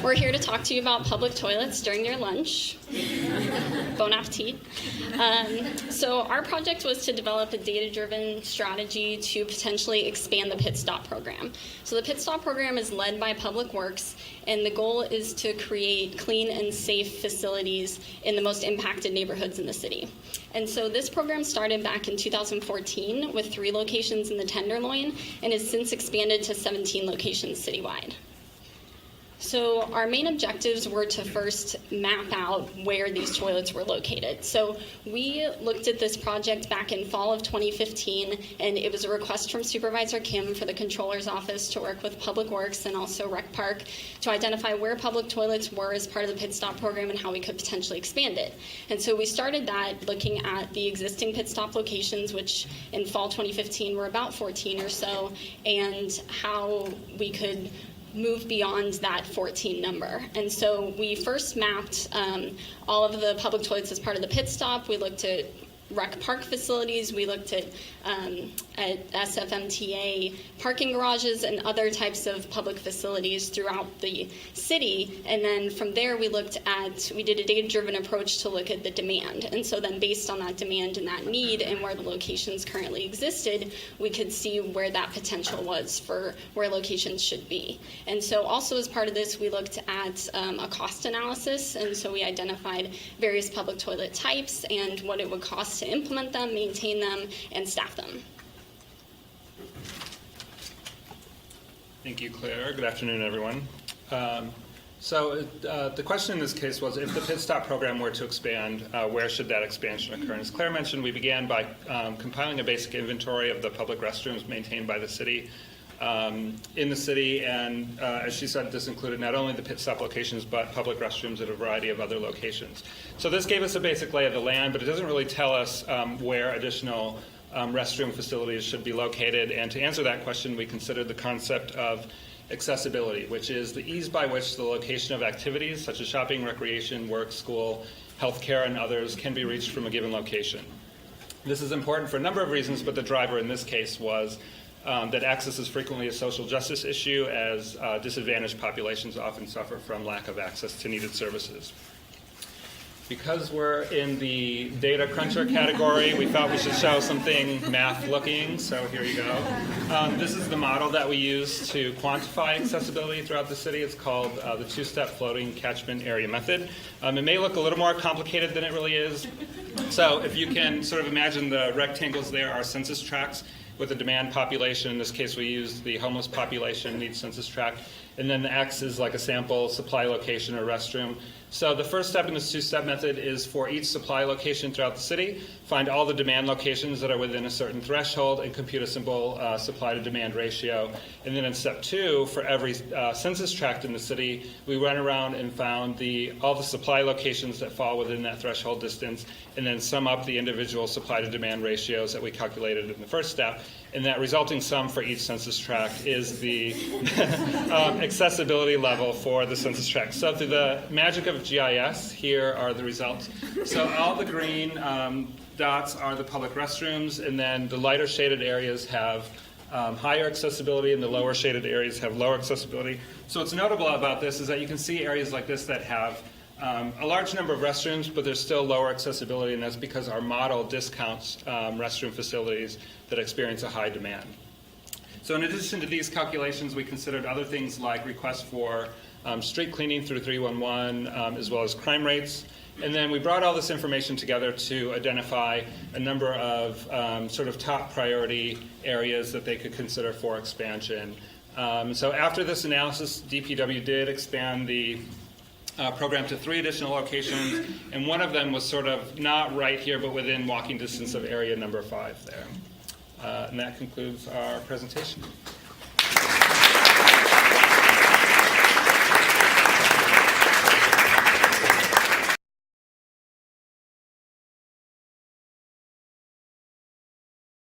We're here to talk to you about public toilets during your lunch. Bon appetit. So our project was to develop a data-driven strategy to potentially expand the PitStop program. So the PitStop program is led by Public Works, and the goal is to create clean and safe facilities in the most impacted neighborhoods in the city. And so this program started back in 2014 with 3 locations in the Tenderloin and has since expanded to 17 locations citywide. So our main objectives were to first map out where these toilets were located. So we looked at this project back in fall of 2015, and it was a request from Supervisor Kim for the Controller's Office to work with Public Works and also Rec Park to identify where public toilets were as part of the PitStop program and how we could potentially expand it. And so we started that looking at the existing PitStop locations, which in fall 2015 were about 14 or so, and how we could move beyond that 14 number. And so we first mapped all of the public toilets as part of the PitStop. We looked at rec park facilities, we looked at SFMTA parking garages and other types of public facilities throughout the city. And then from there we did a data-driven approach to look at the demand. And so then based on that demand and that need and where the locations currently existed, we could see where that potential was for where locations should be. And so also as part of this, we looked at a cost analysis. And so we identified various public toilet types and what it would cost to implement them, maintain them, and staff them. Thank you, Claire. Good afternoon, everyone. The question in this case was, if the PitStop program were to expand, where should that expansion occur? And as Claire mentioned, we began by compiling a basic inventory of the public restrooms maintained by the city in the city, and as she said, this included not only the PitStop locations, but public restrooms at a variety of other locations. So this gave us a basic lay of the land, but it doesn't really tell us where additional restroom facilities should be located. And to answer that question, we considered the concept of accessibility, which is the ease by which the location of activities such as shopping, recreation, work, school, healthcare, and others can be reached from a given location. This is important for a number of reasons, but the driver in this case was that access is frequently a social justice issue, as disadvantaged populations often suffer from lack of access to needed services. Because we're in the data cruncher category, we thought we should show something math-looking, so here you go. This is the model that we use to quantify accessibility throughout the city. It's called the two-step floating catchment area method. It may look a little more complicated than it really is. So if you can sort of imagine, the rectangles there are census tracts with a demand population. In this case, we used the homeless population needs census tract. And then the X is like a sample supply location or restroom. So the first step in this two-step method is for each supply location throughout the city, find all the demand locations that are within a certain threshold and compute a simple supply to demand ratio. And then in step 2, for every census tract in the city, we went around and found all the supply locations that fall within that threshold distance, and then sum up the individual supply to demand ratios that we calculated in the first step. And that resulting sum for each census tract is the accessibility level for the census tract. So through the magic of GIS, here are the results. So all the green dots are the public restrooms, and then the lighter shaded areas have higher accessibility, and the lower shaded areas have lower accessibility. So what's notable about this is that you can see areas like this that have a large number of restrooms, but there's still lower accessibility, and that's because our model discounts restroom facilities that experience a high demand. So in addition to these calculations, we considered other things like requests for street cleaning through 311, as well as crime rates. And then we brought all this information together to identify a number of sort of top priority areas that they could consider for expansion. So after this analysis, DPW did expand the program to 3 additional locations, and one of them was sort of not right here, but within walking distance of area number 5 there. And that concludes our presentation.